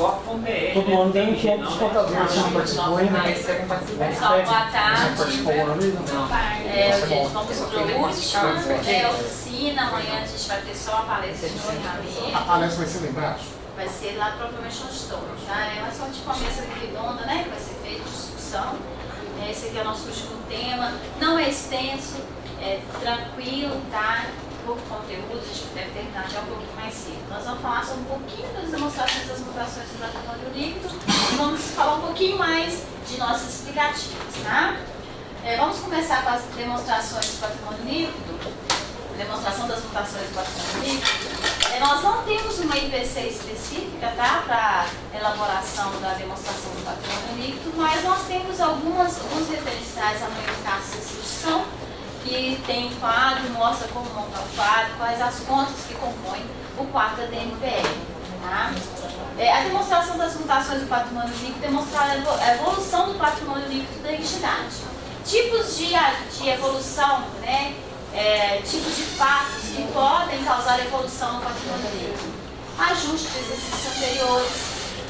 corp.br. Todo ano tem um enquete dos contadores, você não participou ainda? Pessoal, boa tarde. Você participou uma vez? Não. Gente, vamos para o último, oficina. Amanhã a gente vai ter só a palestra de treinamento. A palestra vai ser lá embaixo? Vai ser lá provavelmente onde estou, tá? É uma só tipo uma mesa redonda, né? Que vai ser feita discussão. Esse aqui é o nosso último tema. Não é extenso, é tranquilo, tá? Pouco conteúdo, a gente deve terminar já um pouquinho mais cedo. Nós vamos falar sobre um pouquinho das demonstrações das mutações do patrimônio líquido e vamos falar um pouquinho mais de nossas explicativas, tá? Vamos começar com as demonstrações do patrimônio líquido, demonstração das mutações do patrimônio líquido. Nós não temos uma IPC específica, tá? Para elaboração da demonstração do patrimônio líquido, mas nós temos alguns referenciais a manifestação de substituição, que tem um quadro, mostra como montar o quadro, quais as contas que compõem o quadro da DNPL. Tá? A demonstração das mutações do patrimônio líquido demonstra a evolução do patrimônio líquido da entidade. Tipos de evolução, né? Tipos de fatos que podem causar evolução no patrimônio líquido. Ajuste de exercícios anteriores,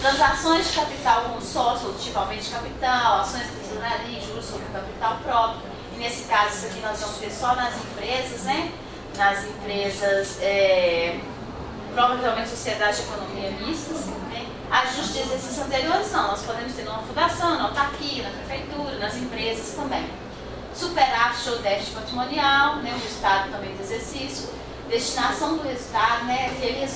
transações de capital com sócio ou tipo aumento de capital, ações de tesouraria, juros sobre o capital próprio. E nesse caso, isso aqui nós vamos ver só nas empresas, né? Nas empresas, provavelmente sociedade de economia mistas, né? Ajustes de exercícios anteriores, não. Nós podemos ter numa fundação, na autarquia, na prefeitura, nas empresas também. Superávit ou déficit patrimonial, né? O resultado também do exercício. Destinação do resultado, né?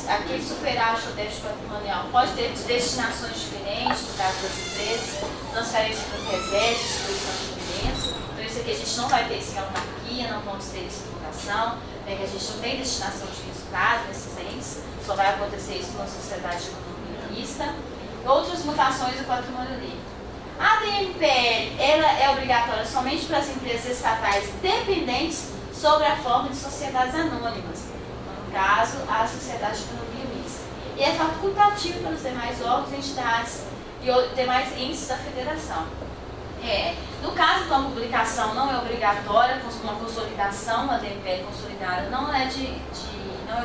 Aquele superávit ou déficit patrimonial pode ter destinações diferentes, no caso das empresas, transferência para reservas, distribuição de dividendos. Isso aqui a gente não vai ter isso em autarquia, não vamos ter isso em fundação, né, que a gente não tem destinação de resultados nesses entes, só vai acontecer isso numa sociedade de economia mista. Outras mutações do patrimônio líquido. A DNPL ela é obrigatória somente para as empresas estatais dependentes sobre a forma de sociedades anônimas, no caso, a sociedade de economia mista. E é facultativa para os demais órgãos, entidades e demais entes da federação. No caso de uma publicação não é obrigatória, uma consolidação, uma DNPL consolidada não é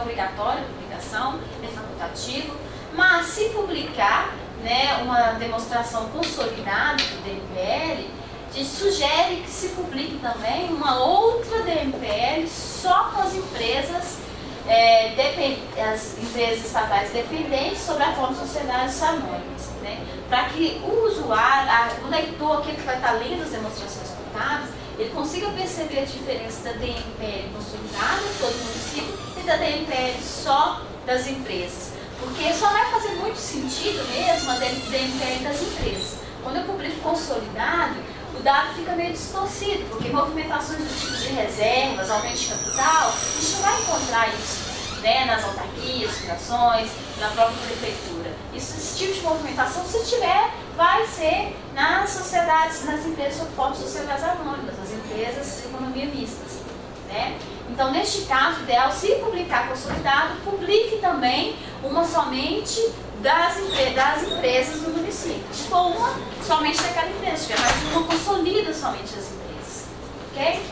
obrigatória a publicação, é facultativo, mas se publicar, né, uma demonstração consolidada do DNPL, a gente sugere que se publique também uma outra DNPL só com as empresas, as empresas estatais dependentes sobre a forma de sociedades anônimas, né? Para que o usuário, o leitor, aquele que vai estar lendo as demonstrações contábeis, ele consiga perceber a diferença da DNPL consolidada de todo o município e da DNPL só das empresas. Porque só vai fazer muito sentido mesmo a DNPL das empresas. Quando eu publico consolidado, o dado fica meio distorcido, porque movimentações do tipo de reservas, aumento de capital, a gente não vai encontrar isso, né, nas autarquias, fundações, na própria prefeitura. Esse tipo de movimentação, se tiver, vai ser nas sociedades, nas empresas sob forma de sociedades anônimas, nas empresas de economia mistas, né? Então, neste caso, o ideal, se publicar consolidado, publique também uma somente das empresas do município. Se for uma, somente daquela empresa. Se tiver mais de uma, consolida somente as empresas. Ok?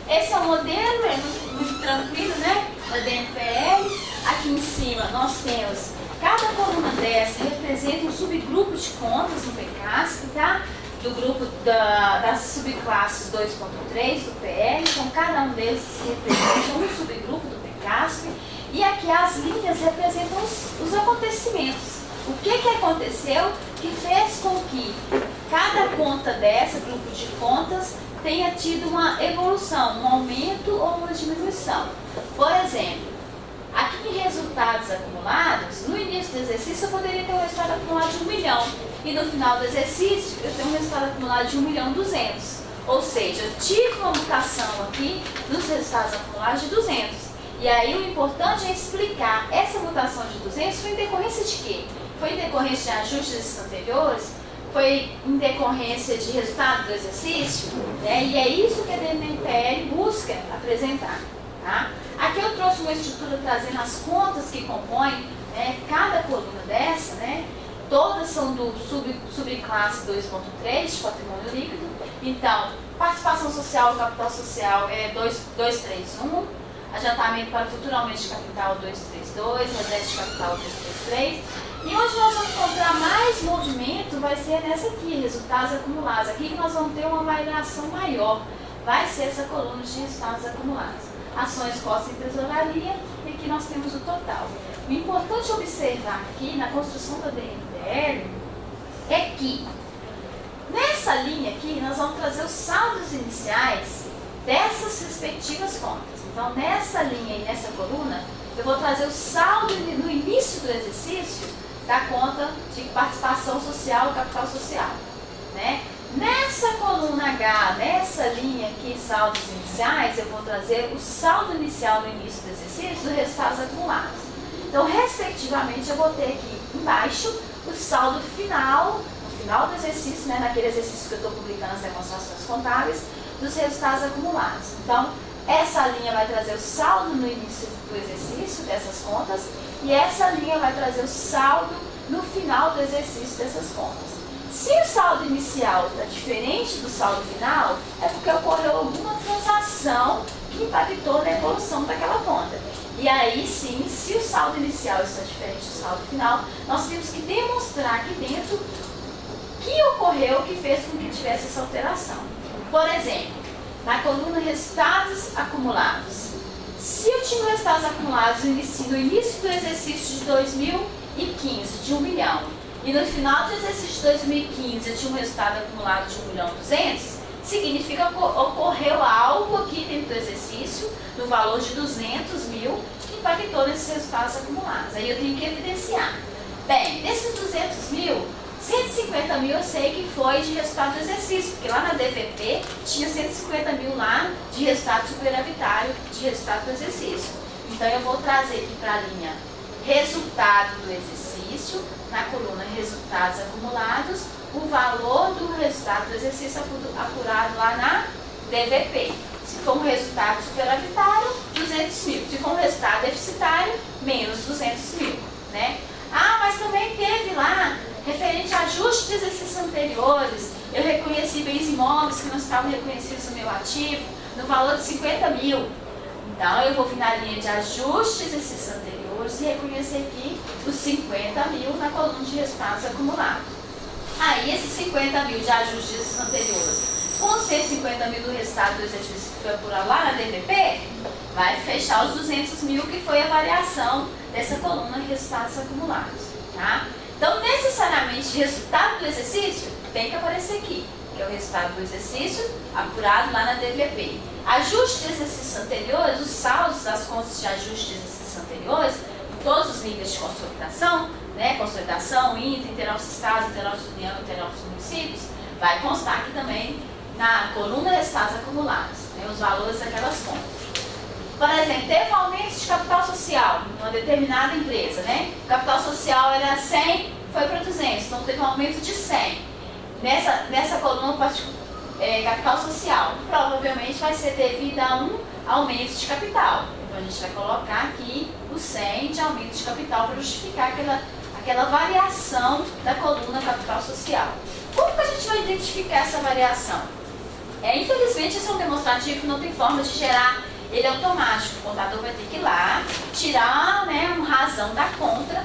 Esse é o modelo, é muito tranquilo, né? Da DNPL. Aqui em cima nós temos, cada coluna dessa representa um subgrupo de contas no PCASP, tá? Do grupo das subclasses 2.3 do PL, então cada um deles representa um subgrupo do PCASP. E aqui as linhas representam os acontecimentos. O que aconteceu que fez com que cada conta dessa, grupo de contas, tenha tido uma evolução, um aumento ou uma diminuição. Por exemplo, aqui em resultados acumulados, no início do exercício eu poderia ter um resultado acumulado de 1 milhão. E no final do exercício eu tenho um resultado acumulado de 1.200.000. Ou seja, eu tive uma mutação aqui nos resultados acumulados de 200. E aí o importante é explicar, essa mutação de 200 foi em decorrência de quê? Foi em decorrência de ajustes anteriores? Foi em decorrência de resultado do exercício? Né? E é isso que a DNPL busca apresentar. Tá? Aqui eu trouxe uma estrutura trazendo as contas que compõem, né, cada coluna dessa, né? Todas são do subclasse 2.3 de patrimônio líquido. Então, participação social, capital social é 231. Adiantamento para futuro aumento de capital 232, reserva de capital 232. 2023. E onde nós vamos encontrar mais movimento vai ser nessa aqui, resultados acumulados. Aqui que nós vamos ter uma variação maior. Vai ser essa coluna de resultados acumulados. Ações, costos e tesouraria, e aqui nós temos o total. O importante observar aqui na construção da DRPL é que nessa linha aqui nós vamos trazer os saldos iniciais dessas respectivas contas. Então nessa linha e nessa coluna eu vou trazer o saldo no início do exercício da conta de participação social e capital social, né? Nessa coluna H, nessa linha aqui, saldos iniciais, eu vou trazer o saldo inicial no início do exercício dos resultados acumulados. Então, respectivamente, eu vou ter aqui embaixo o saldo final, no final do exercício, né, naquele exercício que eu estou publicando as demonstrações contábeis, dos resultados acumulados. Então, essa linha vai trazer o saldo no início do exercício dessas contas e essa linha vai trazer o saldo no final do exercício dessas contas. Se o saldo inicial está diferente do saldo final, é porque ocorreu alguma transação que impactou na evolução daquela conta. E aí sim, se o saldo inicial está diferente do saldo final, nós temos que demonstrar aqui dentro o que ocorreu que fez com que tivesse essa alteração. Por exemplo, na coluna resultados acumulados. Se eu tinha resultados acumulados no início do exercício de 2015 de 1 milhão, e no final do exercício de 2015 eu tinha um resultado acumulado de 1.200.000, significa que ocorreu algo aqui dentro do exercício, no valor de 200 mil, que impactou nesses resultados acumulados. Aí eu tenho que evidenciar. Bem, desses 200 mil, 150 mil eu sei que foi de resultado do exercício, porque lá na DVP tinha 150 mil lá de resultado superavitário, de resultado do exercício. Então eu vou trazer aqui para a linha resultado do exercício, na coluna resultados acumulados, o valor do resultado do exercício apurado lá na DVP. Se for um resultado superavitário, 200 mil. Se for um resultado deficitário, menos 200 mil. Né? Ah, mas também teve lá, referente a ajustes de exercícios anteriores, eu reconheci bens imóveis que não estavam reconhecidos no meu ativo, no valor de 50 mil. Então, eu vou vir na linha de ajustes de exercícios anteriores e reconhecer aqui os 50 mil na coluna de resultados acumulados. Aí, esses 50 mil de ajustes de exercícios anteriores, com os 150 mil do resultado do exercício que foi apurado lá na DVP, vai fechar os 200 mil, que foi a variação dessa coluna de resultados acumulados. Tá? Então, necessariamente, resultado do exercício tem que aparecer aqui, que é o resultado do exercício apurado lá na DVP. Ajuste de exercícios anteriores, os saldos das contas de ajuste de exercícios anteriores, em todos os níveis de consolidação, né, consolidação, internossos estados, internossos União, internossos municípios, vai constar aqui também na coluna resultados acumulados, né, os valores daquelas contas. Por exemplo, teve um aumento de capital social em uma determinada empresa, né? O capital social era 100, foi para 200, então teve um aumento de 100. Nessa coluna capital social, provavelmente vai ser devido a um aumento de capital. Então a gente vai colocar aqui o 100 de aumento de capital para justificar aquela variação da coluna capital social. Como que a gente vai identificar essa variação? Infelizmente, esse é um demonstrativo que não tem forma de gerar ele automático. O contador vai ter que ir lá, tirar, né, uma razão da conta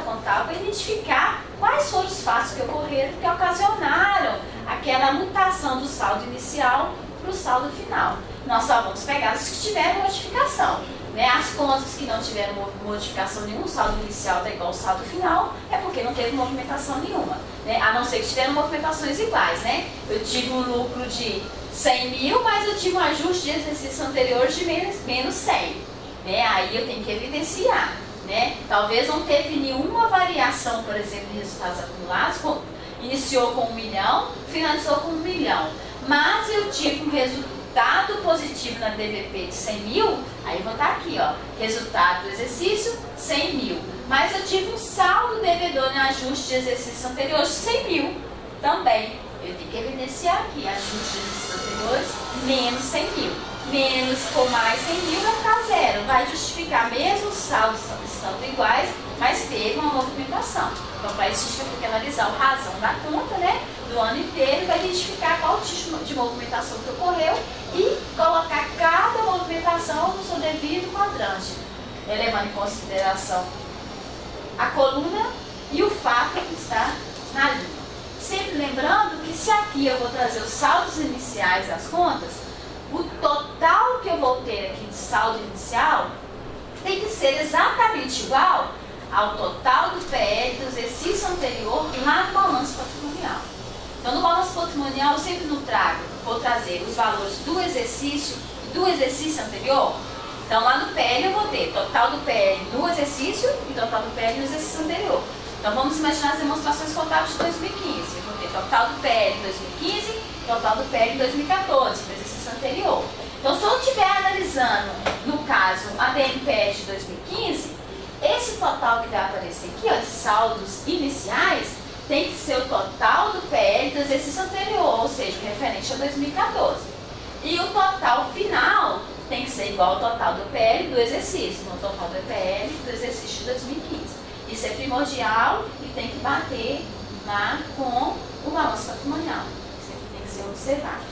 contábil para identificar quais foram os fatos que ocorreram que ocasionaram aquela mutação do saldo inicial para o saldo final. Nós só vamos pegar os que tiveram modificação. Né? As contas que não tiveram modificação nenhuma, o saldo inicial está igual ao saldo final, é porque não teve movimentação nenhuma. Né? A não ser que tiveram movimentações iguais. Né? Eu tive um lucro de 100 mil, mas eu tive um ajuste de exercício anterior de menos 100. Né? Aí eu tenho que evidenciar. Né? Talvez não teve nenhuma variação, por exemplo, de resultados acumulados, iniciou com 1 milhão, finalizou com 1 milhão. Mas eu tive um resultado positivo na DVP de 100 mil, aí vou estar aqui, ó, resultado do exercício, 100 mil. Mas eu tive um saldo devedor em ajuste de exercícios anteriores de 100 mil também. Eu tenho que evidenciar aqui, ajuste de exercícios anteriores, menos 100 mil. Menos ou mais 100 mil vai ficar zero. Vai justificar mesmo os saldos estando iguais, mas teve uma movimentação. Então, para isso, a gente vai ter que analisar a razão da conta, né, do ano inteiro, vai identificar qual tipo de movimentação que ocorreu e colocar cada movimentação no seu devido quadrante, levando em consideração a coluna e o fato que está na linha. Sempre lembrando que se aqui eu vou trazer os saldos iniciais das contas, o total que eu vou ter aqui de saldo inicial tem que ser exatamente igual ao total do PL do exercício anterior lá no balanço patrimonial. Então, no balanço patrimonial, eu sempre não trago, vou trazer os valores do exercício e do exercício anterior. Então, lá no PL eu vou ter total do PL no exercício e total do PL no exercício anterior. Então, vamos imaginar as demonstrações contábeis de 2015. Eu vou ter total do PL de 2015 e total do PL de 2014, no exercício anterior. Então, se eu estiver analisando, no caso, a DNPL de 2015, esse total que vai aparecer aqui, ó, de saldos iniciais, tem que ser o total do PL do exercício anterior, ou seja, referente a 2014. E o total final tem que ser igual ao total do PL do exercício, no total do PL do exercício de 2015. Isso é primordial e tem que bater lá com o balanço patrimonial. Isso aqui tem que ser observado.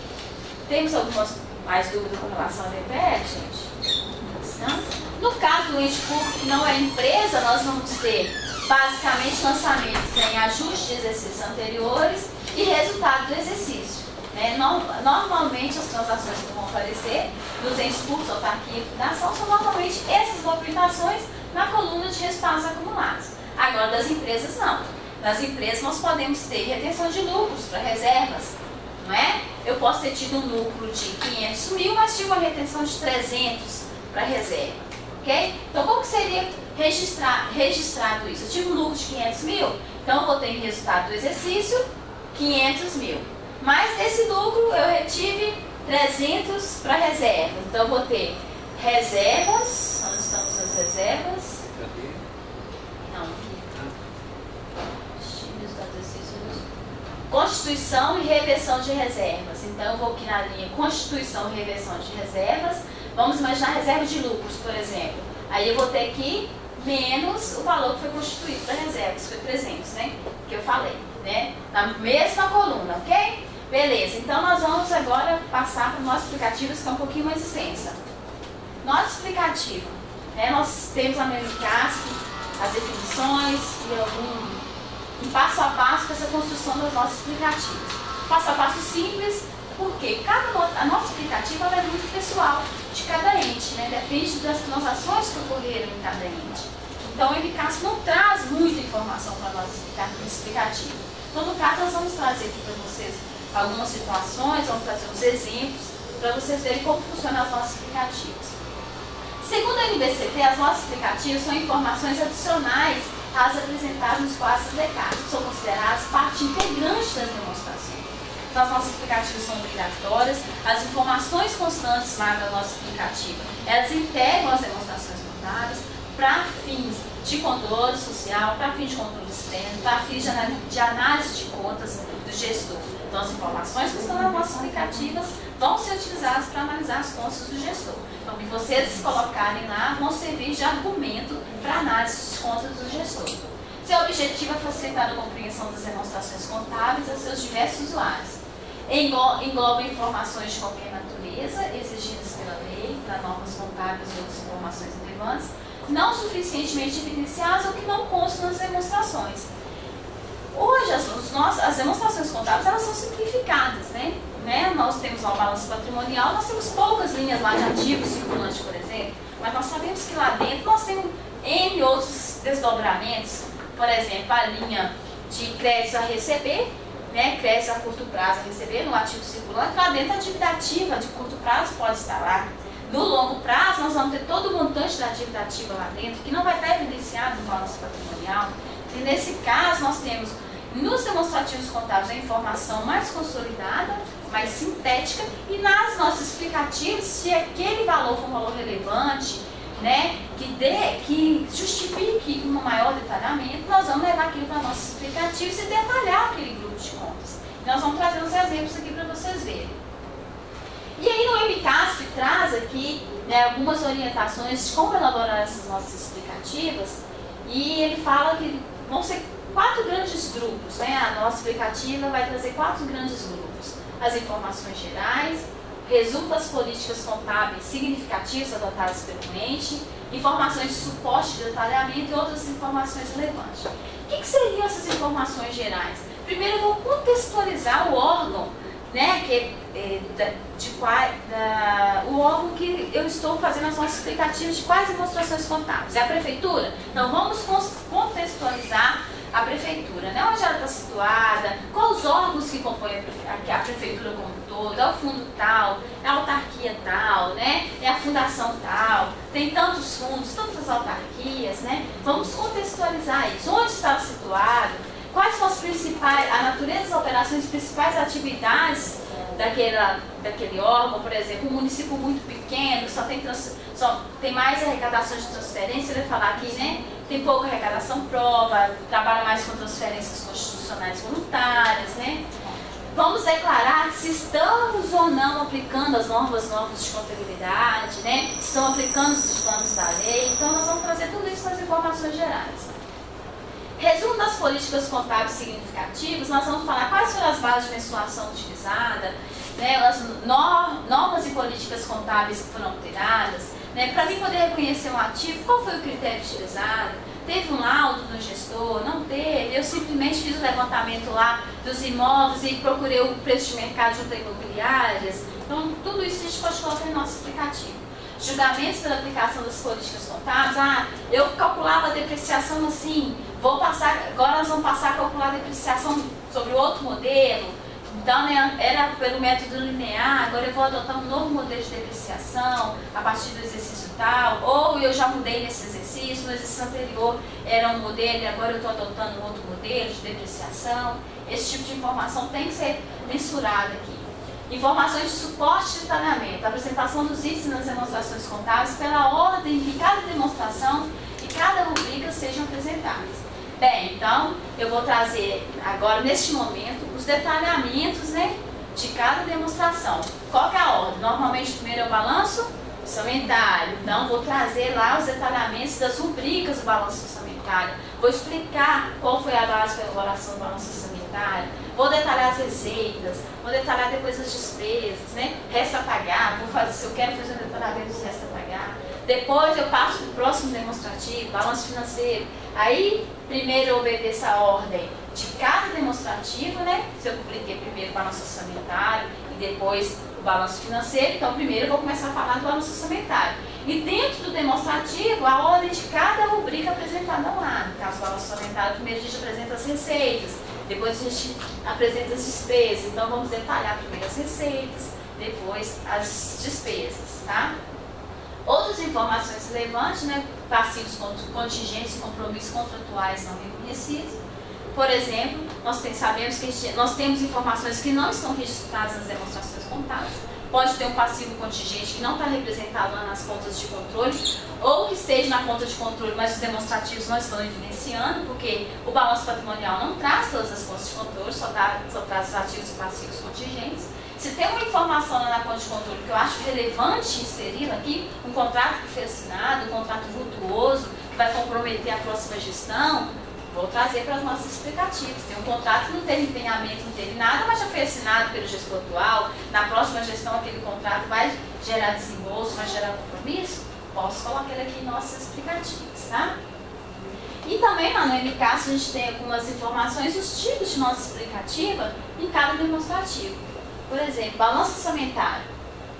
Temos algumas mais dúvidas com relação ao DPL, gente? Não? No caso do ente público, que não é empresa, nós vamos ter basicamente lançamentos em ajustes de exercícios anteriores e resultado do exercício. Né? Normalmente as transações que vão aparecer nos entes públicos, autarquia e fundação são normalmente essas movimentações na coluna de resultados acumulados. Agora, das empresas, não. Nas empresas, nós podemos ter retenção de lucros para reservas, não é? Eu posso ter tido um lucro de 500 mil, mas tive uma retenção de 300 para reserva, ok? Então, como que seria registrado isso? Eu tive um lucro de 500 mil, então eu vou ter em resultado do exercício 500 mil. Mas desse lucro, eu retive 300 para reserva. Então, eu vou ter reservas. Onde estamos as reservas? Não, aqui. Constituição e reversão de reservas. Então, eu vou aqui na linha Constituição e reversão de reservas. Vamos imaginar reserva de lucros, por exemplo. Aí eu vou ter aqui menos o valor que foi constituído para reservas, foi 300, né? Que eu falei, né? Na mesma coluna, ok? Beleza, então nós vamos agora passar para o nosso explicativo, que é um pouquinho mais extensa. Nosso explicativo, né? Nós temos a MCASP, as definições e um passo a passo para essa construção dos nossos explicativos. Passo a passo simples, porque a nossa explicativa é muito pessoal de cada ente, né? Depende das transações que ocorreram em cada ente. Então, o MCASP não traz muita informação para o nosso explicativo. Então, no caso, nós vamos trazer aqui para vocês algumas situações, vamos trazer uns exemplos para vocês verem como funcionam as nossas explicativas. Segundo a NBCP, as nossas explicativas são informações adicionais às apresentadas nos quadros decáticos, que são consideradas parte integrante das demonstrações. Então, as nossas explicativas são obrigatórias, as informações constantes lá da nossa explicativa, elas integram as demonstrações contábeis para fins de controle social, para fins de controle externo, para fins de análise de contas do gestor. Então, as informações que estão nas nossas explicativas vão ser utilizadas para analisar as contas do gestor. Então, o que vocês colocarem lá vão servir de argumento para análise de contas do gestor. Seu objetivo é facilitar a compreensão das demonstrações contábeis a seus diversos usuários. Engloba informações de qualquer natureza, exigidas pela lei, para normas contábeis e outras informações relevantes, não suficientemente evidenciadas ou que não constam nas demonstrações. Hoje, as demonstrações contábeis, elas são simplificadas, né? Nós temos lá o balanço patrimonial, nós temos poucas linhas lá de ativos circulantes, por exemplo, mas nós sabemos que lá dentro nós temos N outros desdobramentos, por exemplo, a linha de créditos a receber, né? Créditos a curto prazo a receber no ativo circulante, lá dentro a dívida ativa de curto prazo pode estar lá. No longo prazo, nós vamos ter todo o montante da dívida ativa lá dentro, que não vai estar evidenciado no balanço patrimonial. E nesse caso, nós temos nos demonstrativos contábeis a informação mais consolidada, mais sintética, e nas nossas explicativas, se aquele valor for um valor relevante, né, que justifique um maior detalhamento, nós vamos levar aquilo para nossos explicativos e detalhar aquele grupo de contas. Nós vamos trazer uns exemplos aqui para vocês verem. E aí no MCASP traz aqui, né, algumas orientações de como elaborar essas nossas explicativas, e ele fala que vão ser 4 grandes grupos, né? A nossa explicativa vai trazer 4 grandes grupos. As informações gerais, resumo das políticas contábeis significativas adotadas pelo ente, informações de suporte, de detalhamento e outras informações relevantes. O que seriam essas informações gerais? Primeiro eu vou contextualizar o órgão, né, o órgão que eu estou fazendo as nossas explicativas de quais demonstrações contábeis. É a prefeitura? Então vamos contextualizar a prefeitura, né? Onde ela está situada, quais os órgãos que compõem a prefeitura como um todo, é o fundo tal, é a autarquia tal, né? É a fundação tal, tem tantos fundos, tantas autarquias, né? Vamos contextualizar isso. Onde está situado, quais são as principais, a natureza das operações, as principais atividades daquele órgão. Por exemplo, um município muito pequeno, só tem mais arrecadação de transferência, ele vai falar aqui, né? Tem pouca arrecadação própria, trabalha mais com transferências constitucionais voluntárias, né? Vamos declarar se estamos ou não aplicando as normas de contabilidade, né? Estão aplicando os ditames da lei. Então nós vamos trazer tudo isso nas informações gerais. Resumo das políticas contábeis significativas, nós vamos falar quais foram as bases de mensuação utilizadas, né, as normas e políticas contábeis que foram alteradas, né, para mim poder reconhecer um ativo, qual foi o critério utilizado, teve um laudo do gestor, não teve, eu simplesmente fiz o levantamento lá dos imóveis e procurei o preço de mercado junto a imobiliárias. Então tudo isso a gente pode colocar no nosso explicativo. Julgamentos pela aplicação das políticas contábeis, eu calculava a depreciação assim, agora nós vamos passar a calcular a depreciação sobre outro modelo, então né, era pelo método linear, agora eu vou adotar um novo modelo de depreciação a partir do exercício tal, ou eu já mudei nesse exercício, no exercício anterior era um modelo e agora eu estou adotando um outro modelo de depreciação. Esse tipo de informação tem que ser mensurada aqui. Informações de suporte e detalhamento, apresentação dos itens nas demonstrações contábeis pela ordem que cada demonstração e cada rubrica sejam apresentadas. Bem, então eu vou trazer agora, neste momento, os detalhamentos, né, de cada demonstração. Qual que é a ordem? Normalmente primeiro é o balanço orçamentário, então vou trazer lá os detalhamentos das rubricas do balanço orçamentário, vou explicar qual foi a base para a elaboração do balanço orçamentário, vou detalhar as receitas, vou detalhar depois as despesas, né? Resta a pagar, se eu quero fazer um detalhamento dos resta a pagar. Depois eu passo para o próximo demonstrativo, balanço financeiro. Aí, primeiro eu obedeço a ordem de cada demonstrativo, né? Se eu publiquei primeiro o balanço orçamentário e depois o balanço financeiro, então primeiro eu vou começar a falar do balanço orçamentário. E dentro do demonstrativo, a ordem de cada rubrica apresentada lá. No caso do balanço orçamentário, primeiro a gente apresenta as receitas, depois a gente apresenta as despesas. Então vamos detalhar primeiro as receitas, depois as despesas, tá? Outras informações relevantes, né? Passivos contingentes e compromissos contratuais não reconhecidos. Por exemplo, sabemos que nós temos informações que não estão registradas nas demonstrações contábeis. Pode ter um passivo contingente que não está representado lá nas contas de controle, ou que esteja na conta de controle, mas os demonstrativos não estão evidenciando, porque o balanço patrimonial não traz todas as contas de controle, só traz os ativos e passivos contingentes. Se tem uma informação lá na conta de controle que eu acho relevante inserir aqui, um contrato que foi assinado, um contrato vultuoso, que vai comprometer a próxima gestão, vou trazer para os nossos explicativos. Tem um contrato que não teve empenhamento, não teve nada, mas já foi assinado pelo gestor atual. Na próxima gestão, aquele contrato vai gerar desembolso, vai gerar compromisso. Posso colocar ele aqui em nossos explicativos, tá? E também lá no MCAS a gente tem algumas informações, os tipos de nota explicativa em cada demonstrativo. Por exemplo, balanço orçamentário,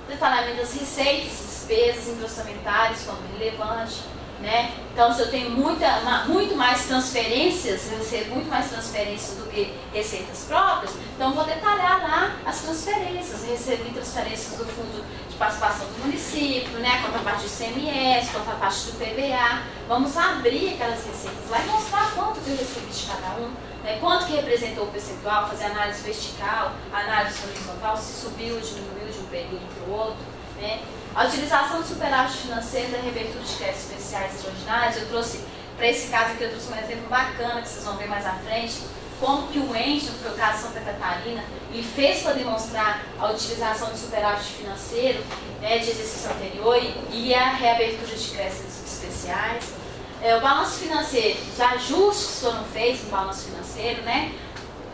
detalhamento das receitas, despesas intra-orçamentárias, quando relevante. Né? Então, se eu tenho muito mais transferências, eu recebo muito mais transferências do que receitas próprias, então vou detalhar lá as transferências. Eu recebi transferências do fundo de participação do município, né? Quanto a parte do ICMS, quanto a parte do PVA. Vamos abrir aquelas receitas lá e mostrar quanto que eu recebi de cada um, né? Quanto que representou o percentual, fazer análise vertical, análise horizontal, se subiu ou diminuiu de um período para o outro, né? A utilização do superávit financeiro da reabertura de créditos especiais extraordinários, eu trouxe, para esse caso aqui, eu trouxe um exemplo bacana, que vocês vão ver mais à frente, como que o ENGE, no caso de Santa Catarina, ele fez para demonstrar a utilização do superávit financeiro, né, de exercício anterior e a reabertura de créditos especiais. O balanço financeiro, os ajustes que foram feitos no balanço financeiro, né?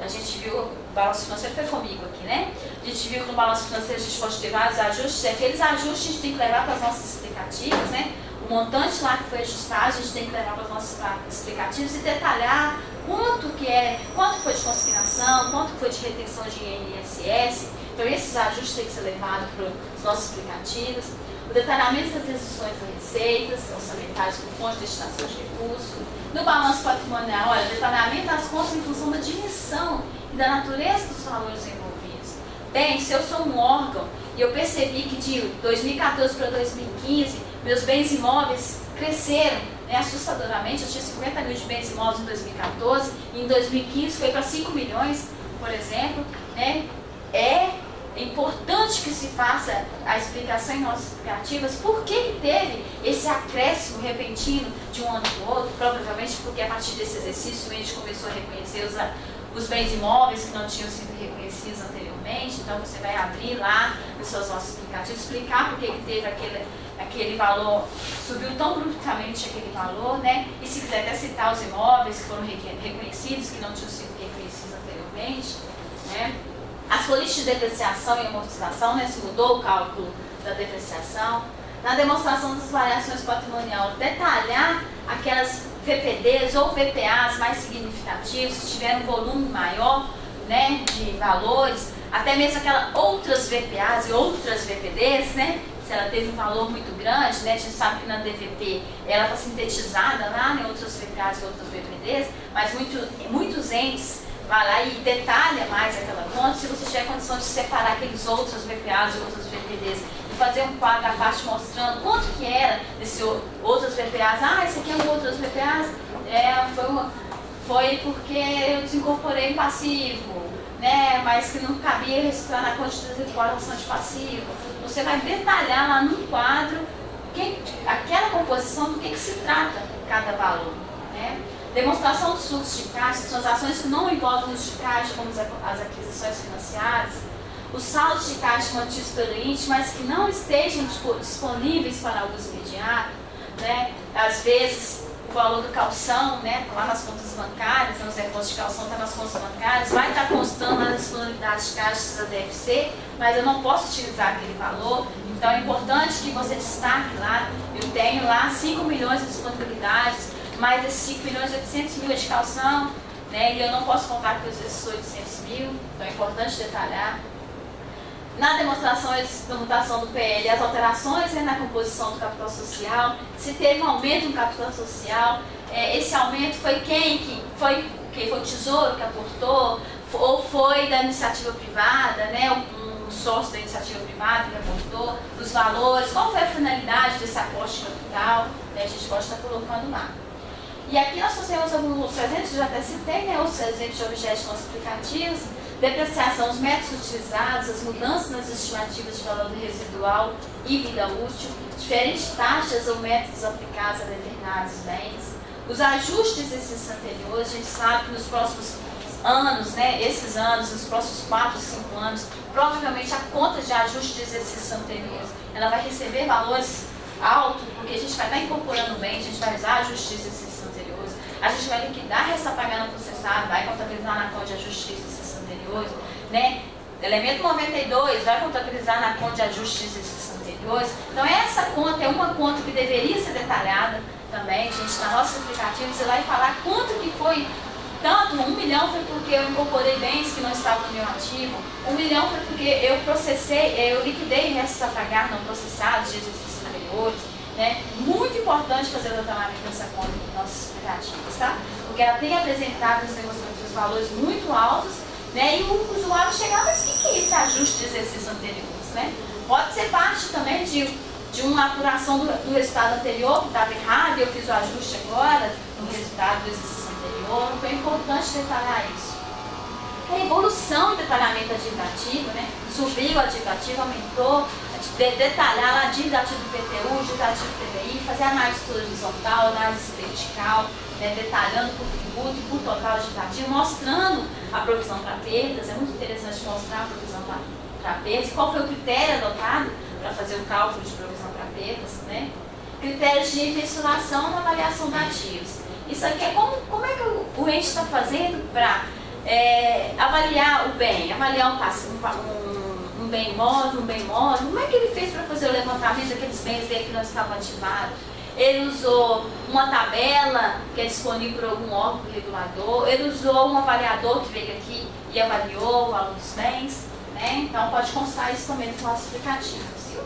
A gente viu, o balanço financeiro foi comigo aqui, né? A gente viu que no balanço financeiro a gente pode ter vários ajustes, e aqueles ajustes a gente tem que levar para as nossas explicativas, né? o montante lá que foi ajustado, a gente tem que levar para os nossos explicativos e detalhar quanto foi de consignação, quanto foi de retenção de INSS. Então esses ajustes têm que ser levados para os nossos explicativos. O detalhamento das decisões de receitas orçamentárias por fonte de destinação de recursos. No balanço patrimonial, olha, detalhamento das contas em função da dimensão e da natureza dos valores envolvidos. Bem, se eu sou um órgão e eu percebi que de 2014 para 2015, meus bens imóveis cresceram, né, assustadoramente. Eu tinha 50 mil de bens imóveis em 2014 e em 2015 foi para 5 milhões, por exemplo. Né? É importante que se faça a explicação em nossas explicativas por que teve esse acréscimo repentino de um ano para o outro, provavelmente porque a partir desse exercício a gente começou a reconhecer os bens imóveis que não tinham sido reconhecidos anteriormente. Então você vai abrir lá nos seus nossos explicativos, explicar por que teve aquele valor, subiu tão bruscamente aquele valor, né? E se quiser até citar os imóveis que foram reconhecidos, que não tinham sido reconhecidos anteriormente, né? As folhas de depreciação e amortização, né? Se mudou o cálculo da depreciação. Na demonstração das variações patrimoniais, detalhar aquelas VPDs ou VPAs mais significativos, que tiveram um volume maior, né, de valores, até mesmo aquelas outras VPAs e outras VPDs, né, se ela teve um valor muito grande, né, a gente sabe que na DVP ela está sintetizada lá em outras VPAs e outras VPDs, mas muitos entes vai lá e detalha mais aquela conta, se você tiver condição de separar aqueles outros VPAs e outras VPDs e fazer um quadro à parte mostrando quanto que era desse outros VPAs. Ah, esse aqui é um outros VPAs, foi porque eu desincorporei um passivo, né, mas que não cabia registrar na conta de desincorporação de passivo. Você vai detalhar lá no quadro aquela composição do que se trata cada valor, né? Demonstração dos fluxos de caixa, transações que não envolvem os de caixa, como as aquisições financiadas, os saldos de caixa mantidos pelo índice, mas que não estejam disponíveis para uso imediato, né? Às vezes, o valor do calção, né, lá nas contas bancárias, nos depósitos de calção está nas contas bancárias, vai estar constando na disponibilidade de caixas da DFC, mas eu não posso utilizar aquele valor. Então é importante que você destaque lá, eu tenho lá 5 milhões de disponibilidades, mais esses 5 milhões e 800 mil de calção, né, e eu não posso contar com esses 800 mil, então é importante detalhar. Na demonstração e mutação do PL, as alterações, né, na composição do capital social, se teve um aumento no capital social, esse aumento foi quem foi o Tesouro que aportou, ou foi da iniciativa privada, né, um sócio da iniciativa privada que aportou, os valores, qual foi a finalidade desse aporte de capital, né, a gente pode estar colocando lá. E aqui nós fazemos alguns exemplos, já até citei, né, os exemplos de objetos não explicativos, depreciação, os métodos utilizados, as mudanças nas estimativas de valor residual e vida útil, diferentes taxas ou métodos aplicados a determinados bens, os ajustes desses anteriores. A gente sabe que nos próximos anos, né, esses anos, nos próximos 4, 5 anos, provavelmente a conta de ajuste de exercícios anteriores, ela vai receber valores altos, porque a gente vai estar incorporando bem, a gente vai usar ajustes de exercícios anteriores, a gente vai liquidar essa pagamento processado, vai contabilizar na conta de ajuste de exercícios anteriores, né? Elemento 92 vai contabilizar na conta de ajuste de exercícios anteriores. Então essa conta é uma conta que deveria ser detalhada também, gente, na nossa aplicativa, você vai falar quanto que foi. Tanto, 1 milhão foi porque eu incorporei bens que não estavam no meu ativo, 1 milhão foi porque eu liquidei restos a pagar não processados de exercícios anteriores, né? Muito importante fazer o detalhamento dessa conta nos nossos explicativos, tá? Porque ela tem apresentado nos demonstrativos valores muito altos, né? E o usuário chegar, mas o que é esse ajuste de exercícios anteriores, né? Pode ser parte também de uma apuração do resultado anterior, que estava errado, e eu fiz o ajuste agora no resultado do exercício anterior. Então é importante detalhar isso. A evolução do detalhamento adjetivo, né? Subiu o adjetivo, aumentou, detalhar lá a dívida ativo do PTU, dívida ativo do PDI, fazer análise horizontal, análise vertical, né? Detalhando por tributo e por total adjetivo, mostrando a provisão para perdas. É muito interessante mostrar a provisão para perdas, qual foi o critério adotado para fazer o cálculo de provisão para perdas, né? Critérios de mensuração na avaliação de ativos. Isso aqui é como é que o ente está fazendo para avaliar o bem, avaliar um bem imóvel, como é que ele fez para fazer o levantamento daqueles bens dele que não estavam ativados? ele usou uma tabela que é disponível por algum órgão regulador, ele usou um avaliador que veio aqui e avaliou o valor dos bens, né? Então pode constar isso também nos nossos aplicativos. Viu?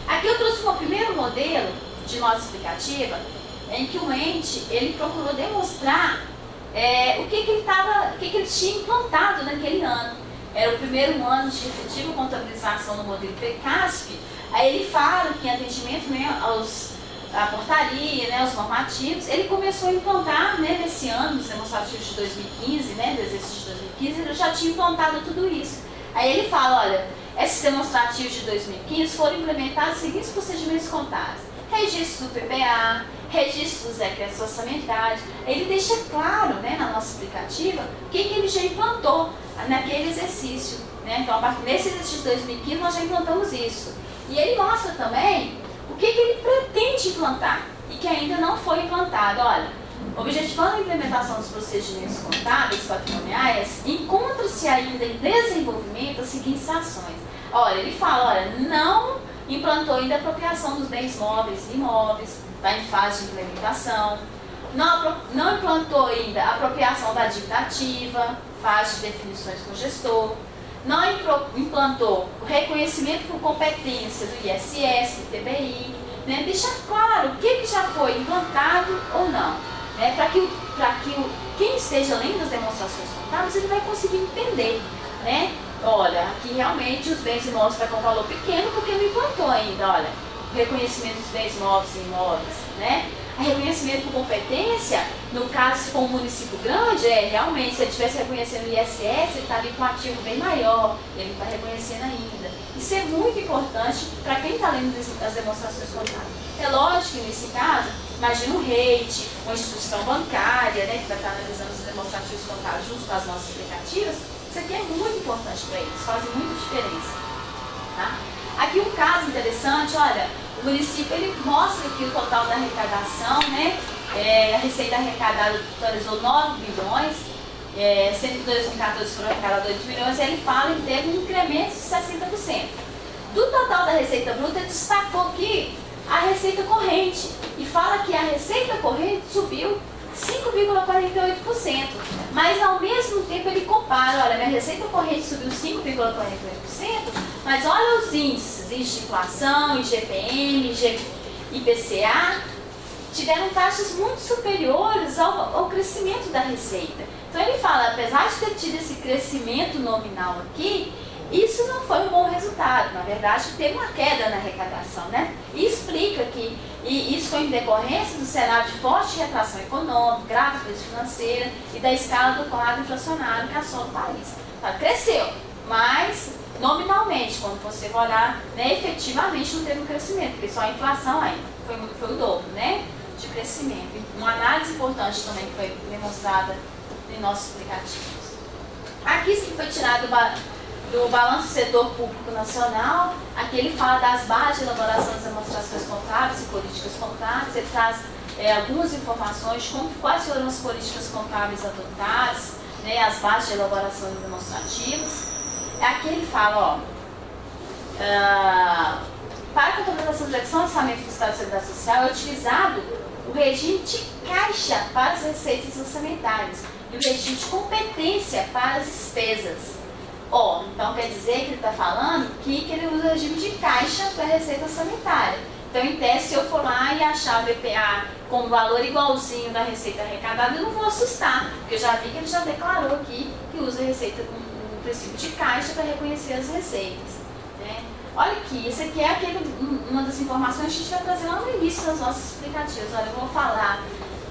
Aqui eu trouxe um primeiro modelo de nota explicativa em que o ente ele procurou demonstrar o que ele tinha implantado naquele ano. Era o primeiro ano de efetiva contabilização no modelo PCASP. Aí ele fala que em atendimento, né, à portaria, né, aos normativos, ele começou a implantar, né, nesse ano, nos demonstrativos de 2015, né, do exercício de 2015, ele já tinha implantado tudo isso. Aí ele fala, olha, esses demonstrativos de 2015 foram implementados os seguintes procedimentos contábeis: registro do PPA, registro dos decretos orçamentários. Ele deixa claro, né, na nossa explicativa o que ele já implantou naquele exercício, né? Então, nesse exercício de 2015 nós já implantamos isso. E ele mostra também o que ele pretende implantar e que ainda não foi implantado. Olha, objetivando a implementação dos procedimentos contábeis patrimoniais, encontra-se ainda em desenvolvimento as seguintes ações. Olha, ele fala, olha, não implantou ainda a apropriação dos bens móveis e imóveis, está em fase de implementação. Não implantou ainda a apropriação da dívida ativa, fase de definições com o gestor. Não implantou o reconhecimento por competência do ISS, do TBI, né? Deixa claro o que já foi implantado ou não, né? Para que quem esteja lendo as demonstrações contábeis ele vai conseguir entender, né? Olha, aqui realmente os bens imóveis estão com um valor pequeno porque não implantou ainda, olha, o reconhecimento dos bens móveis e imóveis, né? O reconhecimento por competência, no caso se for um município grande, realmente, se ele estivesse reconhecendo o ISS, ele está ali com um ativo bem maior, ele está reconhecendo ainda. Isso é muito importante para quem está lendo as demonstrações contábeis. É lógico que nesse caso, imagina um REIT, uma instituição bancária, né, que vai estar analisando os demonstrativos contábeis junto com as nossas aplicativas. Isso aqui é muito importante para eles, faz muita diferença. Tá? Aqui um caso interessante, olha, o município ele mostra aqui o total da arrecadação, né? A receita arrecadada totalizou 9 bilhões, sendo que em 2014 foram arrecadados 8 bilhões, e ele fala que teve um incremento de 60%. Do total da receita bruta, ele destacou aqui a receita corrente, e fala que a receita corrente subiu 5,48%, mas ao mesmo tempo ele compara, olha, minha receita corrente subiu 5,48%, mas olha os índices de inflação, IGPM, IPCA, tiveram taxas muito superiores ao crescimento da receita. Então ele fala, apesar de ter tido esse crescimento nominal aqui, isso não foi um bom resultado. Na verdade, teve uma queda na arrecadação, né? E explica que isso foi em decorrência do cenário de forte retração econômica, grave crise financeira e da escala do quadro inflacionário que assola o país. Tá, cresceu, mas nominalmente, quando você vai olhar, né, efetivamente não teve um crescimento, porque só a inflação ainda foi o dobro, né, de crescimento. Uma análise importante também que foi demonstrada em nossos aplicativos. Aqui sim foi tirado do Balanço do Setor Público Nacional. Aqui ele fala das bases de elaboração das demonstrações contábeis e políticas contábeis. Ele traz algumas informações de quais foram as políticas contábeis adotadas, né, as bases de elaboração de demonstrativos. Aqui ele fala, para a contabilização de execução do orçamento fiscal e seguridade social é utilizado o regime de caixa para as receitas orçamentárias e o regime de competência para as despesas. Então quer dizer que ele está falando que ele usa o regime de caixa para a receita orçamentária. Então, em tese, se eu for lá e achar o VPA com um valor igualzinho da receita arrecadada, eu não vou assustar, porque eu já vi que ele já declarou aqui que usa a receita com o princípio de caixa para reconhecer as receitas. Né? Olha aqui, isso aqui é uma das informações que a gente vai trazer lá no início das nossas explicativas. Olha, eu vou falar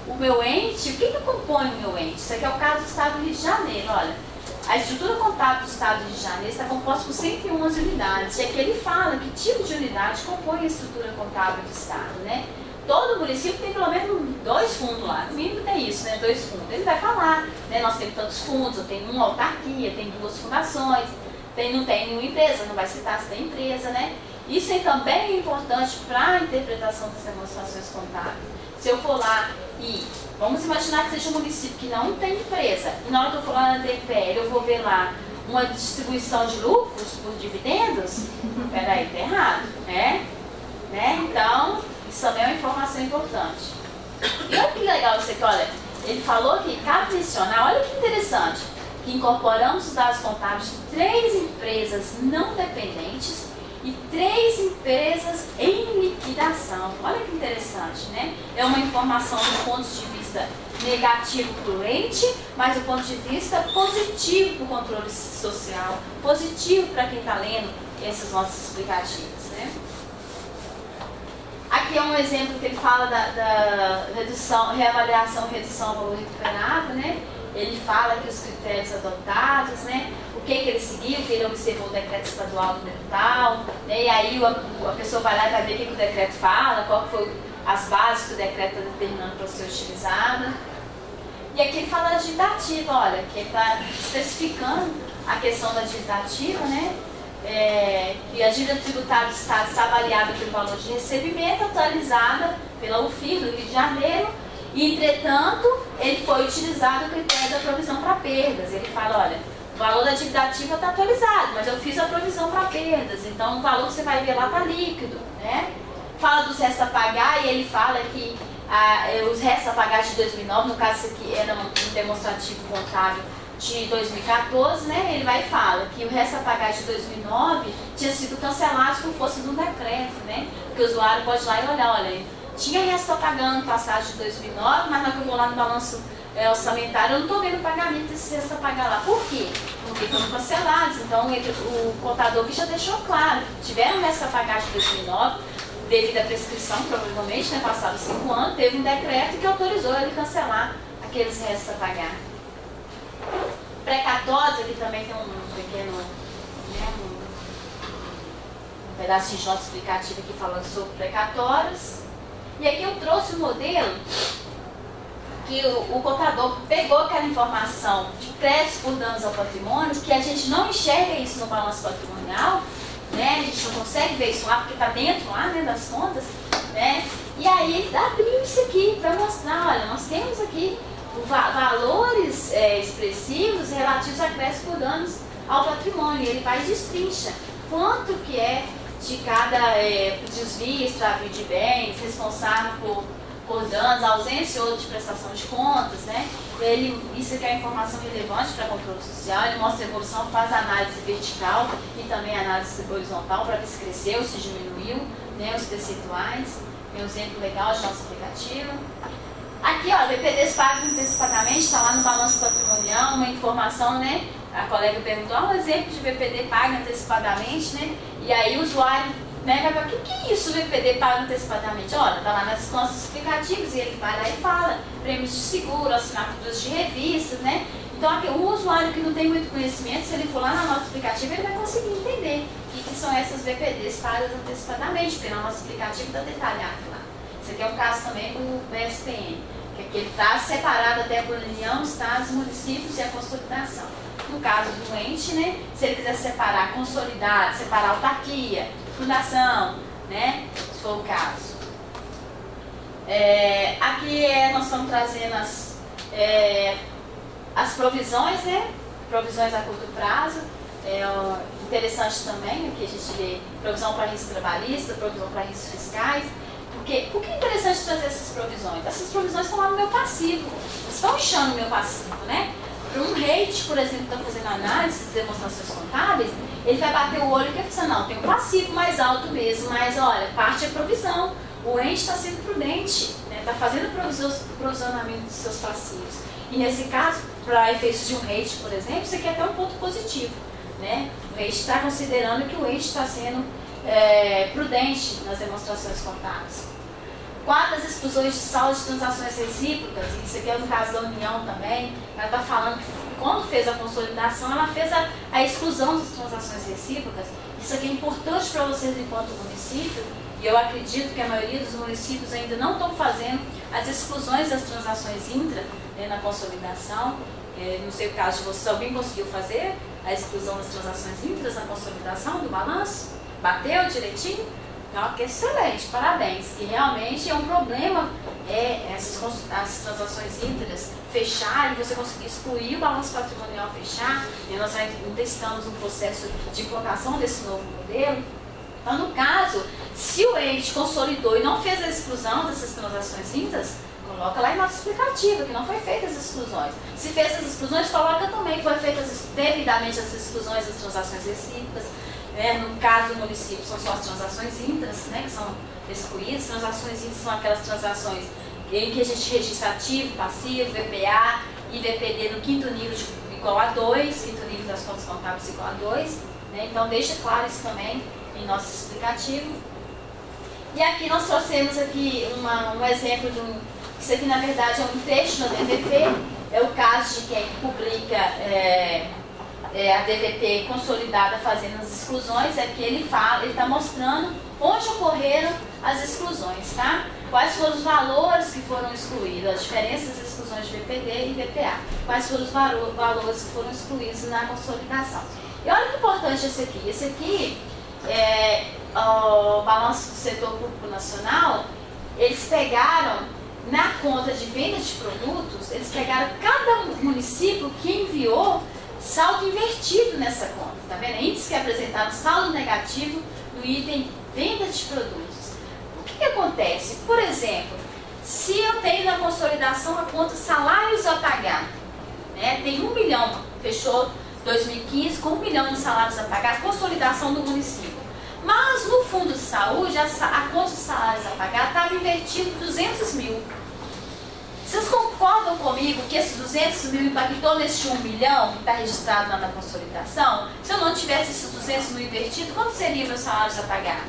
o meu ente, o que compõe o meu ente? Isso aqui é o caso do Estado do Rio de Janeiro, olha. A estrutura contábil do Estado do Rio de Janeiro está composta por 111 unidades. E aqui ele fala que tipo de unidade compõe a estrutura contábil do Estado, né? Todo município tem pelo menos 2 fundos lá. No mínimo tem isso, né? 2 fundos. Ele vai falar, né? Nós temos tantos fundos, eu tenho uma autarquia, tem 2 fundações, não tem nenhuma empresa, não vai citar se tem empresa, né? Isso também é importante para a interpretação das demonstrações contábeis. Se eu for lá e vamos imaginar que seja um município que não tem empresa, e na hora que eu for lá na DPL, eu vou ver lá uma distribuição de lucros por dividendos, peraí, tá errado, né? Então, Isso também é uma informação importante. E olha que legal isso aqui, olha. Ele falou que cabe mencionar, olha que interessante, que incorporamos os dados contábeis de 3 empresas não dependentes e 3 empresas em liquidação. Olha que interessante, né? É uma informação do ponto de vista negativo para o ente, mas do ponto de vista positivo para o controle social, positivo para quem está lendo esses nossos explicativos, né? Aqui é um exemplo que ele fala da redução, reavaliação, redução ao valor recuperado, né? Ele fala que os critérios adotados, né? O que ele seguiu, que ele observou o decreto estadual do tal, né? E aí a pessoa vai lá e vai ver o que o decreto fala, qual foram as bases que o decreto está determinando para ser utilizada. E aqui ele fala da dívida ativa, olha, que ele está especificando a questão da dívida ativa, né? Que a dívida tributária do Estado está avaliada pelo valor de recebimento atualizada pela UFIR do Rio de Janeiro, e, entretanto, ele foi utilizado o critério da provisão para perdas. Ele fala, olha, o valor da dívida ativa está atualizado, mas eu fiz a provisão para perdas, então o valor que você vai ver lá está líquido, né? Fala dos restos a pagar, e ele fala que os restos a pagar de 2009, no caso isso aqui era um demonstrativo contábil de 2014, né? Ele vai e fala que o resto a pagar de 2009 tinha sido cancelado por força de um decreto, né? Porque o usuário pode ir lá e olhar, olha, tinha resto a pagar no passado de 2009, mas na hora que eu vou lá no balanço orçamentário, eu não estou vendo o pagamento desse resto a pagar lá. Por quê? Porque foram cancelados. Então o contador que já deixou claro que tiveram resto a pagar de 2009, devido à prescrição, provavelmente, né? Passados 5 anos, teve um decreto que autorizou ele cancelar aqueles restos a pagar. Precatórios, aqui também tem um pequeno, né, um pedacinho de nota explicativa aqui falando sobre precatórios. E aqui eu trouxe um modelo que o contador pegou aquela informação de créditos por danos ao patrimônio, que a gente não enxerga isso no balanço patrimonial, né? A gente não consegue ver isso lá porque está dentro lá, né, das contas, né? E aí abriu isso aqui para mostrar, olha, nós temos aqui valores expressivos relativos a créditos por danos ao patrimônio. Ele vai e destrincha quanto que é de cada desvio, extravio de bens, responsável por danos, ausência ou outra de prestação de contas, né? Isso aqui é informação relevante para controle social. Ele mostra a evolução, faz análise vertical e também análise horizontal para ver se cresceu, se diminuiu, né, os percentuais. É um exemplo legal de nosso aplicativo. Aqui, ó, VPDs pagos antecipadamente, está lá no balanço patrimonial, uma informação, né? A colega perguntou, um exemplo de VPD pago antecipadamente, né? E aí o usuário, né, vai falar, o que é isso, VPD pago antecipadamente? Olha, está lá nas nossas explicativos, e ele vai lá e fala, prêmios de seguro, assinaturas de revistas, né? Então, aqui, o usuário que não tem muito conhecimento, se ele for lá na nota explicativa, ele vai conseguir entender o que são essas VPDs pagas antecipadamente, porque na nossa explicativa está detalhado lá. Esse aqui é um caso também do BSPM, que aqui ele está separado até por União, Estados, municípios e a consolidação. No caso do ente, né, se ele quiser separar consolidado, separar autarquia, fundação, né, se for o caso. Aqui nós estamos trazendo as provisões, né, provisões a curto prazo. Interessante também, aqui a gente vê provisão para risco trabalhista, provisão para riscos fiscais. Por que é interessante trazer essas provisões? Essas provisões estão lá no meu passivo, estão inchando o meu passivo, né? Para um rate, por exemplo, que está fazendo análise de demonstrações contábeis, ele vai bater o olho e quer dizer, não, tem um passivo mais alto mesmo, mas olha, parte é provisão. O ente está sendo prudente, né? Está fazendo provisionamento dos seus passivos. E nesse caso, para efeitos de um rate, por exemplo, isso aqui é até um ponto positivo, né? O rate está considerando que o ente está sendo prudente nas demonstrações contábeis. 4, as exclusões de saldo de transações recíprocas, isso aqui é no caso da União também, ela está falando que quando fez a consolidação, ela fez a exclusão das transações recíprocas. Isso aqui é importante para vocês enquanto município, e eu acredito que a maioria dos municípios ainda não estão fazendo as exclusões das transações intra, né, na consolidação. Não sei o caso de vocês, alguém conseguiu fazer a exclusão das transações intras na consolidação do balanço? Bateu direitinho? Então, excelente, parabéns. Que realmente é um problema as transações intras fecharem, você conseguir excluir o balanço patrimonial fechar. E nós ainda estamos no processo de implantação desse novo modelo. Então, no caso, se o ente consolidou e não fez a exclusão dessas transações íntegras, coloca lá em nota explicativa que não foi feitas as exclusões. Se fez as exclusões, coloca também que foi feitas devidamente as exclusões das transações recíprocas. No caso do município, são só as transações íntegras, né, que são excluídas. Transações íntegras são aquelas transações em que a gente registra ativo, passivo, VPA e VPD no quinto nível igual a 2, quinto nível das contas contábeis igual a 2. Né? Então, deixa claro isso também em nosso explicativo. E aqui nós trouxemos aqui um exemplo de isso aqui na verdade é um trecho da DVP, é o caso de quem publica a DVP consolidada fazendo as exclusões, é que ele está mostrando onde ocorreram as exclusões, tá? Quais foram os valores que foram excluídos, a diferença das exclusões de VPD e VPA, quais foram os valores que foram excluídos na consolidação. E olha que importante esse aqui o balanço do setor público nacional, eles pegaram na conta de venda de produtos, eles pegaram cada município que enviou saldo invertido nessa conta, tá vendo? Índices que apresentaram saldo negativo no item venda de produtos. O que acontece? Por exemplo, se eu tenho na consolidação a conta salários a pagar, né? Tem 1 milhão, fechou 2015 com 1 milhão de salários a pagar, consolidação do município. Mas no fundo de saúde, a conta de salários a pagar estava invertido 200 mil. Vocês concordam comigo que esses 200 mil impactou nesse 1 milhão que está registrado lá na consolidação? Se eu não tivesse esses 200 mil invertidos, quanto seriam meus salários a pagar?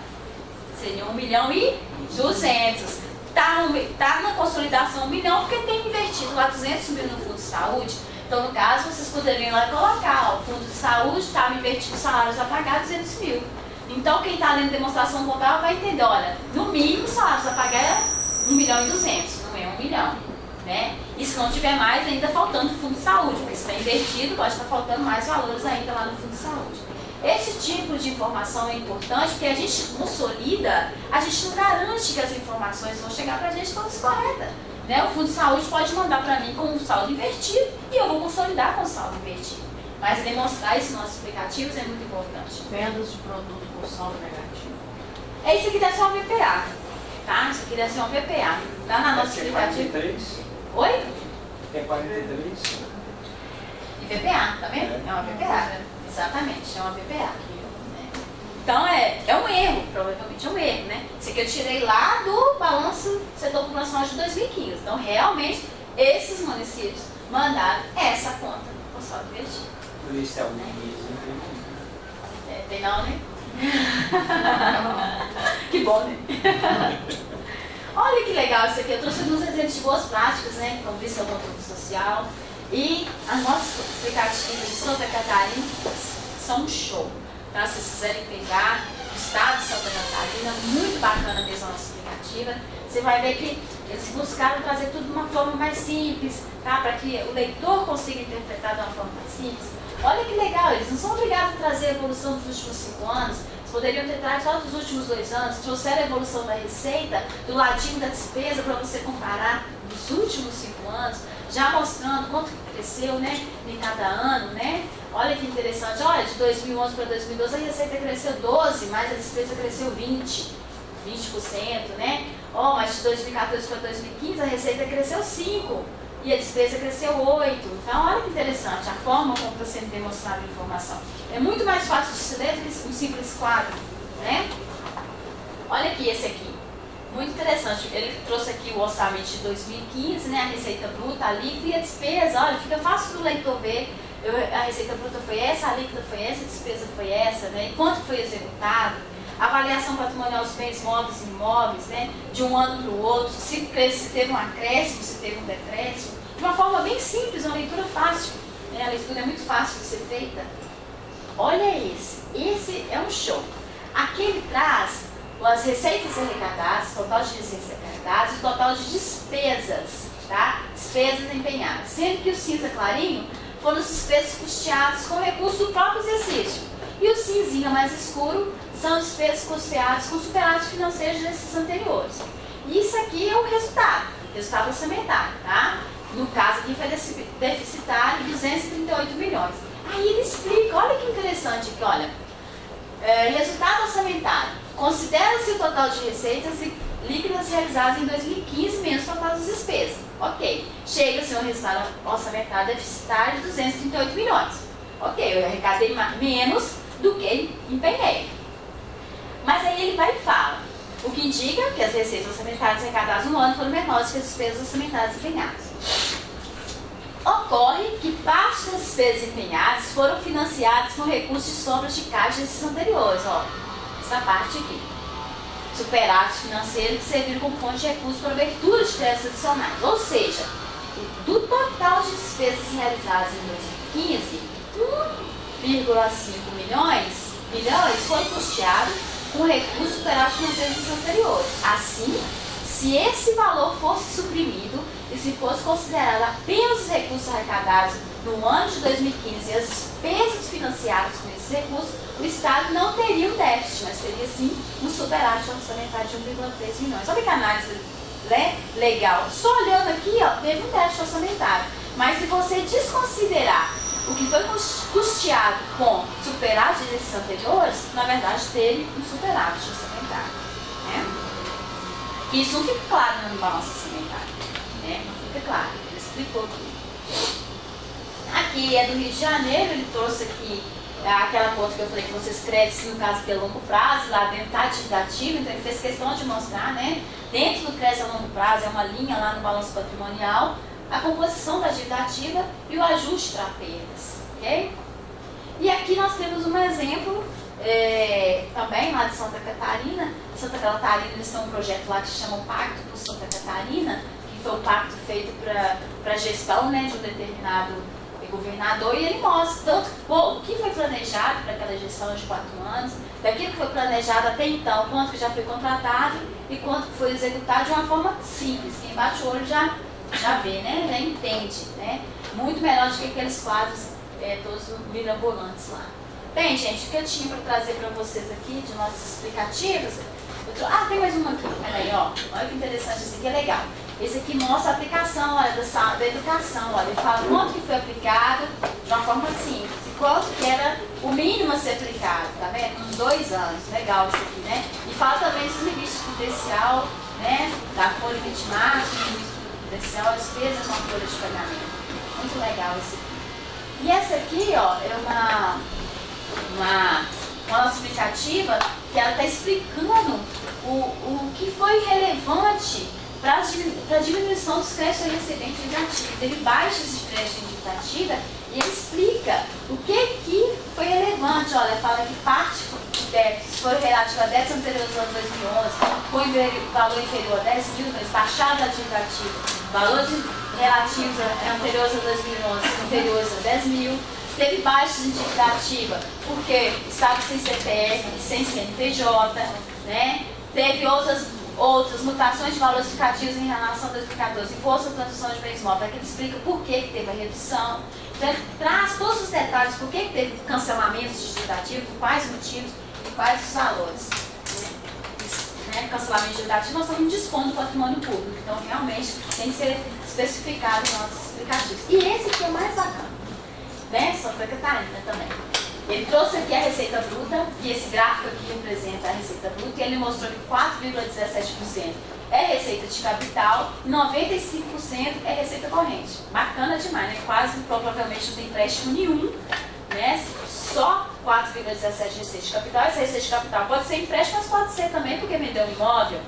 Seria 1 milhão e 200. Está na consolidação 1 milhão porque tem invertido lá 200 mil no fundo de saúde. Então, no caso, vocês poderiam ir lá colocar, o fundo de saúde estava invertido salários a pagar 200 mil. Então, quem está lendo demonstração contábil vai entender, olha, no mínimo, salários a pagar é 1 milhão e 200, não é 1 milhão, né? E se não tiver mais, ainda faltando o fundo de saúde, porque se está invertido, pode estar faltando mais valores ainda lá no fundo de saúde. Esse tipo de informação é importante, porque a gente consolida, a gente não garante que as informações vão chegar para a gente todas corretas. Né? O fundo de saúde pode mandar para mim com um saldo invertido, e eu vou consolidar com o saldo invertido. Mas demonstrar isso nos nossos aplicativos é muito importante. Vendas de produto com saldo negativo. Isso aqui deve ser uma VPA, tá? Isso aqui deve ser uma VPA. Tá na nossa explicativa. 43. Oi? É 43. E VPA, tá vendo? É uma VPA. Exatamente, é uma VPA. Então é um erro, provavelmente é um erro, né? Isso aqui eu tirei lá do balanço do setor público nacional de 2015. Então realmente esses municípios mandaram essa conta com saldo invertido. Por isso é o Tem não, né? Que bom, né? Olha que legal isso aqui. Eu trouxe alguns exemplos de boas práticas, né? Como visto ao controle social. E as nossas explicativas de Santa Catarina são um show. Tá? Se vocês quiserem pegar o estado de Santa Catarina, muito bacana mesmo a nossa explicativa. Você vai ver que eles buscaram trazer tudo de uma forma mais simples, tá? Para que o leitor consiga interpretar de uma forma mais simples. Olha que legal, eles não são obrigados a trazer a evolução dos últimos 5 anos, eles poderiam ter trazido só dos últimos 2 anos, trouxeram a evolução da receita, do ladinho da despesa, para você comparar dos últimos 5 anos, já mostrando quanto cresceu, né, em cada ano, né? Olha que interessante, olha, de 2011 para 2012 a receita cresceu 12%, mas a despesa cresceu 20%, né? Oh, mas de 2014 para 2015 a receita cresceu 5%. E a despesa cresceu 8%. Então, olha que interessante a forma como está sendo demonstrada a informação. É muito mais fácil de se ler do que um simples quadro, né? Olha aqui esse aqui. Muito interessante. Ele trouxe aqui o orçamento de 2015, né? A receita bruta, a líquida e a despesa. Olha, fica fácil do leitor ver. A receita bruta foi essa, a líquida foi essa, a despesa foi essa, né? E quanto foi executado. Avaliação patrimonial dos bens móveis e imóveis, né? De um ano para o outro, se teve um acréscimo, se teve um decréscimo, de uma forma bem simples, uma leitura fácil, né? A leitura é muito fácil de ser feita. Olha esse é um show. Aqui ele traz as receitas arrecadadas, o total de receitas arrecadadas e o total de despesas, tá? Despesas empenhadas, sendo que o cinza clarinho foram as despesas custeadas com recurso do próprio exercício e o cinzinha mais escuro são despesas custeadas com superados financeiros de exercícios anteriores. E isso aqui é o resultado orçamentário, tá? No caso aqui foi deficitário 238 milhões. Aí ele explica, olha que interessante aqui, olha, resultado orçamentário, considera-se o total de receitas líquidas realizadas em 2015 menos o total das despesas. Ok. Chega-se a um resultado orçamentário deficitário de 238 milhões. Ok, eu arrecadei menos do que empenhei. Mas aí ele vai e fala, o que indica que as receitas orçamentárias arrecadadas no ano foram menores que as despesas orçamentárias empenhadas. Ocorre que parte das despesas empenhadas foram financiadas com recursos de sobras de caixa de exercícios anteriores. Ó, essa parte aqui. Superávites financeiros que serviram como fonte de recursos para abertura de créditos adicionais. Ou seja, do total de despesas realizadas em 2015, 1,5 milhões foi custeado com recursos superávites financeiros anteriores. Assim, se esse valor fosse suprimido e se fosse considerado apenas os recursos arrecadados no ano de 2015 e as despesas financiadas com esses recursos, o Estado não teria um déficit, mas teria sim um superávit orçamentário de 1,3 milhões. Olha que análise legal. Só olhando aqui, ó, teve um déficit orçamentário. Mas se você desconsiderar o que foi custeado com superávit desses anteriores, na verdade teve um superávit orçamentário. Né? Que isso não fica claro no balanço orçamentário. Né? Não fica claro. Ele explicou tudo. Aqui é do Rio de Janeiro, ele trouxe aqui aquela conta que eu falei que você escreve, se no caso que é longo prazo, lá dentro da atividade ativa, então ele fez questão de mostrar, né? Dentro do crédito a longo prazo, é uma linha lá no balanço patrimonial, a composição da dívida ativa e o ajuste para perdas, ok? E aqui nós temos um exemplo, também lá de Santa Catarina. Santa Catarina, eles têm um projeto lá que se chama o Pacto por Santa Catarina, que foi um pacto feito para a gestão, né, de um determinado governador, e ele mostra tanto o que foi planejado para aquela gestão de 4 anos, daquilo que foi planejado até então, quanto que já foi contratado e quanto que foi executado de uma forma simples. Quem bate o olho já vê, né? Já entende, né? Muito melhor do que aqueles quadros todos mirabolantes lá. Bem, gente, o que eu tinha para trazer para vocês aqui de notas explicativas, tem mais uma aqui, olha aí, ó. Olha que interessante, esse aqui é legal. Esse aqui mostra a aplicação, olha, da educação, olha, ele fala quanto que foi aplicado de uma forma simples e quanto que era o mínimo a ser aplicado, tá vendo? Uns 2 anos, legal isso aqui, né? E fala também dos limites de potencial, né? Da folha de benchmark, limite de potencial, despesas com a folha de pagamento. Muito legal esse aqui. E essa aqui, ó, é uma nota explicativa que ela está explicando o que foi relevante para a diminuição dos créditos recebentes de dívida ativa. Teve baixas de crédito em dívida ativa e ele explica o que foi relevante. Olha, fala que parte de débitos foi relativa a débitos anteriores ao ano 2011, com valor inferior a 10 mil, mas baixaram da dívida ativa. Valores relativos anteriores a 2011 inferiores a 10 mil. Teve baixas em dívida ativa porque estava sem CPF e sem CNPJ, né? Teve outras mutações de valores indicativos em relação a 2014, imposto à transação de bens móveis, que ele explica por que teve a redução, traz todos os detalhes, por que teve cancelamentos de dívida ativa, por quais motivos e quais os valores. Né? Cancelamento de dívida ativa, nós estamos em desconto do patrimônio público, então realmente tem que ser especificado em notas explicativas. E esse aqui é o mais bacana, né? Santa Catarina também. Ele trouxe aqui a receita bruta, e esse gráfico aqui representa a receita bruta, e ele mostrou que 4,17% é receita de capital e 95% é receita corrente. Bacana demais, né? Quase, provavelmente, não tem empréstimo nenhum, né? Só 4,17% receita de capital. Essa receita de capital pode ser empréstimo, mas pode ser também porque vendeu um imóvel,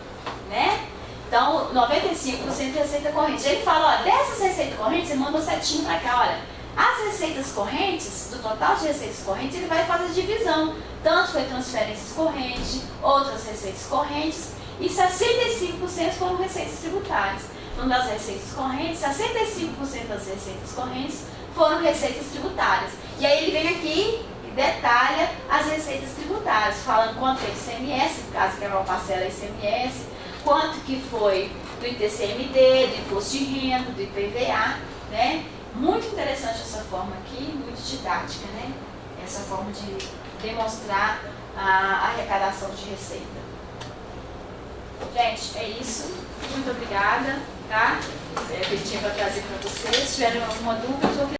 né? Então, 95% é receita corrente. Ele fala, ó, dessas receitas correntes, ele mandou setinho pra cá, olha. As receitas correntes, do total de receitas correntes, ele vai fazer divisão. Tanto foi transferências correntes, outras receitas correntes, e 65% foram receitas tributárias. Então, das receitas correntes, 65% das receitas correntes foram receitas tributárias. E aí ele vem aqui e detalha as receitas tributárias, falando quanto é ICMS, no caso que é uma parcela ICMS, quanto que foi do ITCMD, do Imposto de Renda, do IPVA, né? Muito interessante essa forma aqui, muito didática, né? Essa forma de demonstrar a arrecadação de receita. Gente, é isso. Muito obrigada, tá? Que eu tinha para trazer para vocês. Se tiverem alguma dúvida,